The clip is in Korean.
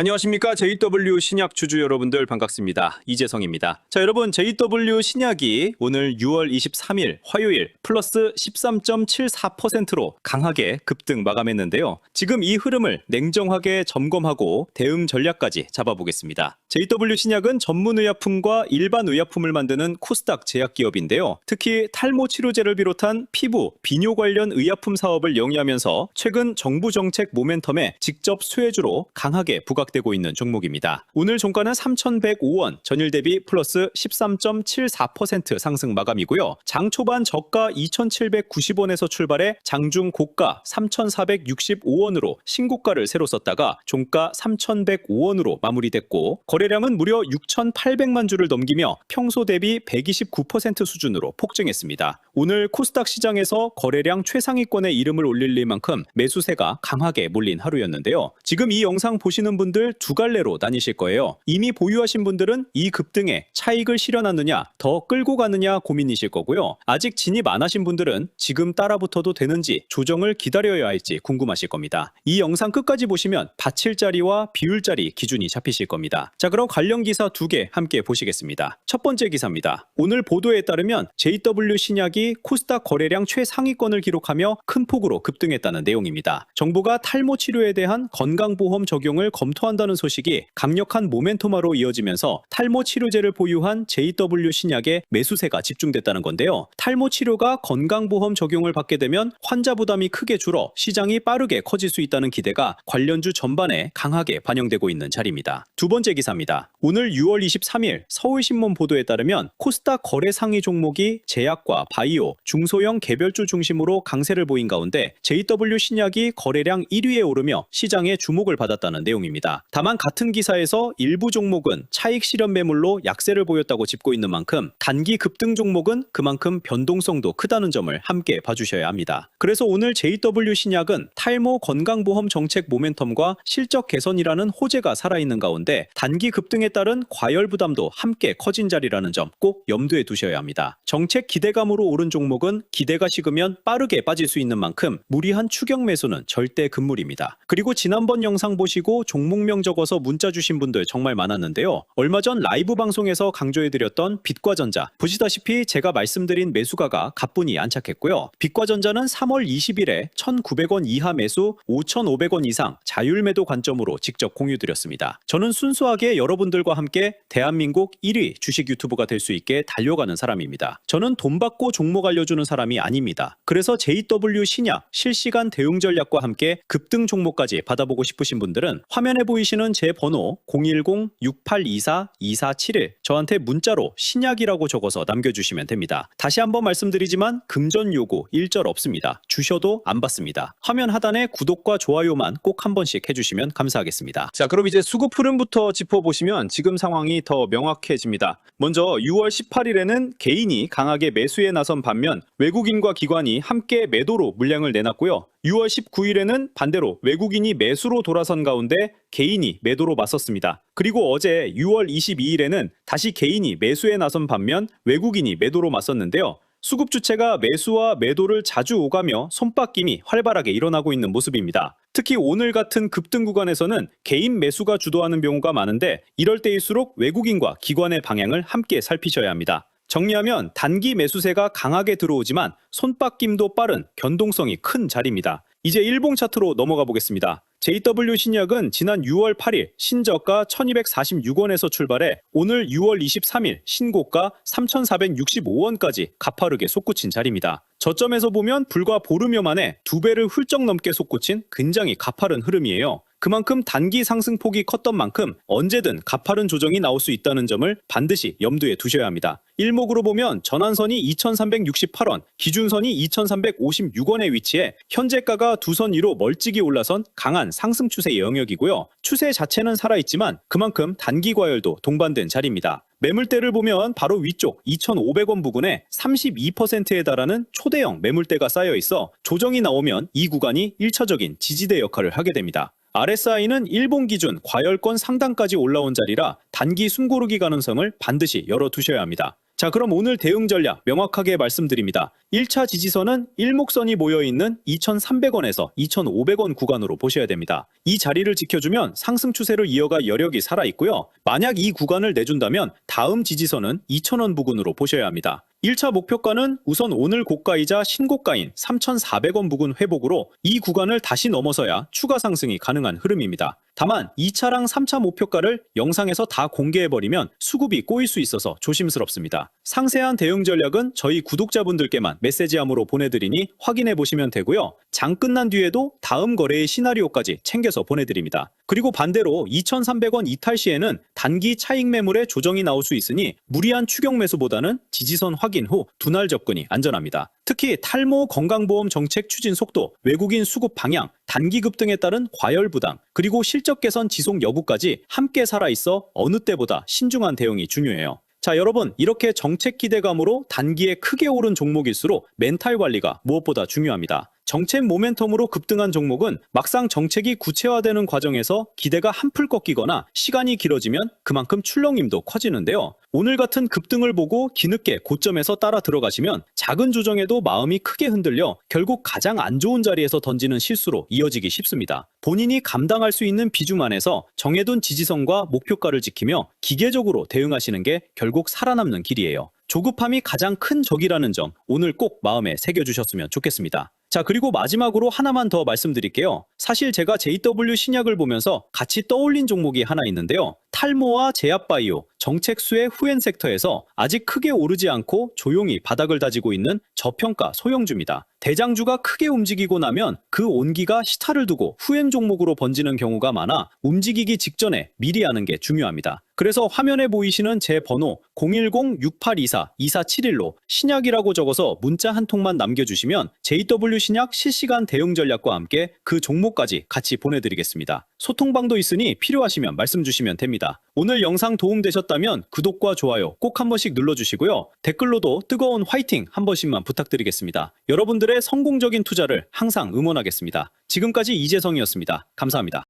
안녕하십니까. JW 신약 주주 여러분들 반갑습니다. 이재성입니다. 자, 여러분, JW 신약이 오늘 6월 23일 화요일 플러스 13.74%로 강하게 급등 마감했는데요. 지금 이 흐름을 냉정하게 점검하고 대응 전략까지 잡아보겠습니다. JW 신약은 전문 의약품과 일반 의약품을 만드는 코스닥 제약기업인데요. 특히 탈모 치료제를 비롯한 피부, 비뇨 관련 의약품 사업을 영위하면서 최근 정부 정책 모멘텀에 직접 수혜주로 강하게 부각되고 있는 종목입니다. 오늘 종가는 3,105원, 전일 대비 플러스 13.74% 상승 마감이고요. 장 초반 저가 2,790원에서 출발해 장중 고가 3,465원으로 신고가를 새로 썼다가 종가 3,105원으로 마무리됐고 거래량은 무려 6,800만 주를 넘기며 평소 대비 129% 수준으로 폭증했습니다. 오늘 코스닥 시장에서 거래량 최상위권에 이름을 올릴 만큼 매수세가 강하게 몰린 하루였는데요. 지금 이 영상 보시는 분들 두 갈래로 나뉘실 거예요. 이미 보유하신 분들은 이 급등에 차익을 실현하느냐, 더 끌고 가느냐 고민이실 거고요. 아직 진입 안 하신 분들은 지금 따라붙어도 되는지 조정을 기다려야 할지 궁금하실 겁니다. 이 영상 끝까지 보시면 받칠자리와 비율자리 기준이 잡히실 겁니다. 자, 그럼 관련 기사 두 개 함께 보시겠습니다. 첫 번째 기사입니다. 오늘 보도에 따르면 JW 신약이 코스닥 거래량 최상위권을 기록하며 큰 폭으로 급등했다는 내용입니다. 정부가 탈모 치료에 대한 건강보험 적용을 검토한다는 소식이 강력한 모멘토마로 이어지면서 탈모 치료제를 보유한 JW 신약에 매수세가 집중됐다는 건데요. 탈모 치료가 건강보험 적용을 받게 되면 환자 부담이 크게 줄어 시장이 빠르게 커질 수 있다는 기대가 관련주 전반에 강하게 반영되고 있는 자리입니다. 두 번째 기사입니다. 오늘 6월 23일 서울신문 보도에 따르면 코스닥 거래 상위 종목이 제약과 바이오, 중소형 개별주 중심으로 강세를 보인 가운데 JW 신약이 거래량 1위에 오르며 시장의 주목을 받았다는 내용입니다. 다만 같은 기사에서 일부 종목은 차익 실현 매물로 약세를 보였다고 짚고 있는 만큼 단기 급등 종목은 그만큼 변동성도 크다는 점을 함께 봐주셔야 합니다. 그래서 오늘 JW 신약은 탈모 건강보험 정책 모멘텀과 실적 개선이라는 호재가 살아있는 가운데 단기 급등에 따른 과열 부담도 함께 커진 자리라는 점 꼭 염두에 두셔야 합니다. 정책 기대감으로 오른 종목은 기대가 식으면 빠르게 빠질 수 있는 만큼 무리한 추격 매수는 절대 금물입니다. 그리고 지난번 영상 보시고 종목명 적어서 문자 주신 분들 정말 많았는데요. 얼마 전 라이브 방송에서 강조해드렸던 빛과전자, 보시다시피 제가 말씀드린 매수가가 가뿐히 안착했고요. 빛과전자는 3월 20일에 1,900원 이하 매수, 5,500원 이상 자율 매도 관점으로 직접 공유드렸습니다. 저는 순수하게 여러분들과 함께 대한민국 1위 주식 유튜버가 될 수 있게 달려가는 사람입니다. 저는 돈 받고 종목 알려주는 사람이 아닙니다. 그래서 JW 신약 실시간 대응 전략과 함께 급등 종목까지 받아보고 싶으신 분들은 화면에 보이시는 제 번호 010-6824-2471 저한테 문자로 신약이라고 적어서 남겨주시면 됩니다. 다시 한번 말씀드리지만 금전 요구 일절 없습니다. 주셔도 안 받습니다. 화면 하단에 구독과 좋아요만 꼭 한 번씩 해주시면 감사하겠습니다. 자, 그럼 이제 수급 흐름부터 짚어보시면 지금 상황이 더 명확해집니다. 먼저 6월 18일에는 개인이 강하게 매수에 나선 반면 외국인과 기관이 함께 매도로 물량을 내놨고요. 6월 19일에는 반대로 외국인이 매수로 돌아선 가운데 개인이 매도로 맞섰습니다. 그리고 어제 6월 22일에는 다시 개인이 매수에 나선 반면 외국인이 매도로 맞섰는데요. 수급 주체가 매수와 매도를 자주 오가며 손바뀜이 활발하게 일어나고 있는 모습입니다. 특히 오늘 같은 급등 구간에서는 개인 매수가 주도하는 경우가 많은데 이럴 때일수록 외국인과 기관의 방향을 함께 살피셔야 합니다. 정리하면 단기 매수세가 강하게 들어오지만 손바뀜도 빠른 변동성이 큰 자리입니다. 이제 일봉 차트로 넘어가 보겠습니다. JW 신약은 지난 6월 8일 신저가 1,246원에서 출발해 오늘 6월 23일 신고가 3,465원까지 가파르게 솟구친 자리입니다. 저점에서 보면 불과 보름여 만에 2배를 훌쩍 넘게 솟구친 굉장히 가파른 흐름이에요. 그만큼 단기 상승폭이 컸던 만큼 언제든 가파른 조정이 나올 수 있다는 점을 반드시 염두에 두셔야 합니다. 일목으로 보면 전환선이 2,368원, 기준선이 2,356원에 위치해 현재가가 두 선 위로 멀찍이 올라선 강한 상승 추세 영역이고요. 추세 자체는 살아있지만 그만큼 단기 과열도 동반된 자리입니다. 매물대를 보면 바로 위쪽 2,500원 부근에 32%에 달하는 초대형 매물대가 쌓여 있어 조정이 나오면 이 구간이 1차적인 지지대 역할을 하게 됩니다. RSI는 일본 기준 과열권 상단까지 올라온 자리라 단기 숨고르기 가능성을 반드시 열어두셔야 합니다. 자, 그럼 오늘 대응 전략 명확하게 말씀드립니다. 1차 지지선은 일목선이 모여있는 2,300원에서 2,500원 구간으로 보셔야 됩니다. 이 자리를 지켜주면 상승 추세를 이어갈 여력이 살아있고요. 만약 이 구간을 내준다면 다음 지지선은 2,000원 부근으로 보셔야 합니다. 1차 목표가는 우선 오늘 고가이자 신고가인 3,400원 부근 회복으로 이 구간을 다시 넘어서야 추가 상승이 가능한 흐름입니다. 다만 2차랑 3차 목표가를 영상에서 다 공개해버리면 수급이 꼬일 수 있어서 조심스럽습니다. 상세한 대응 전략은 저희 구독자분들께만 메시지함으로 보내드리니 확인해보시면 되고요. 장 끝난 뒤에도 다음 거래의 시나리오까지 챙겨서 보내드립니다. 그리고 반대로 2,300원 이탈 시에는 단기 차익 매물에 조정이 나올 수 있으니 무리한 추격 매수보다는 지지선 확인 후 분할 접근이 안전합니다. 특히 탈모 건강보험 정책 추진 속도, 외국인 수급 방향, 단기 급등에 따른 과열 부담, 그리고 실적 개선 지속 여부까지 함께 살아있어 어느 때보다 신중한 대응이 중요해요. 자, 여러분, 이렇게 정책 기대감으로 단기에 크게 오른 종목일수록 멘탈 관리가 무엇보다 중요합니다. 정책 모멘텀으로 급등한 종목은 막상 정책이 구체화되는 과정에서 기대가 한풀 꺾이거나 시간이 길어지면 그만큼 출렁임도 커지는데요. 오늘 같은 급등을 보고 뒤늦게 고점에서 따라 들어가시면 작은 조정에도 마음이 크게 흔들려 결국 가장 안 좋은 자리에서 던지는 실수로 이어지기 쉽습니다. 본인이 감당할 수 있는 비중 안에서 정해둔 지지선과 목표가를 지키며 기계적으로 대응하시는 게 결국 살아남는 길이에요. 조급함이 가장 큰 적이라는 점 오늘 꼭 마음에 새겨주셨으면 좋겠습니다. 자, 그리고 마지막으로 하나만 더 말씀드릴게요. 사실 제가 JW 신약을 보면서 같이 떠올린 종목이 하나 있는데요. 탈모와 제약바이오, 정책수의 후행 섹터에서 아직 크게 오르지 않고 조용히 바닥을 다지고 있는 저평가 소형주입니다. 대장주가 크게 움직이고 나면 그 온기가 시타를 두고 후행 종목으로 번지는 경우가 많아 움직이기 직전에 미리 아는 게 중요합니다. 그래서 화면에 보이시는 제 번호 010-6824-2471로 신약이라고 적어서 문자 한 통만 남겨주시면 JW 신약 실시간 대응 전략과 함께 그 종목까지 같이 보내드리겠습니다. 소통방도 있으니 필요하시면 말씀 주시면 됩니다. 오늘 영상 도움되셨다면 구독과 좋아요 꼭 한 번씩 눌러주시고요. 댓글로도 뜨거운 화이팅 한 번씩만 부탁드리겠습니다. 여러분들의 성공적인 투자를 항상 응원하겠습니다. 지금까지 이재성이었습니다. 감사합니다.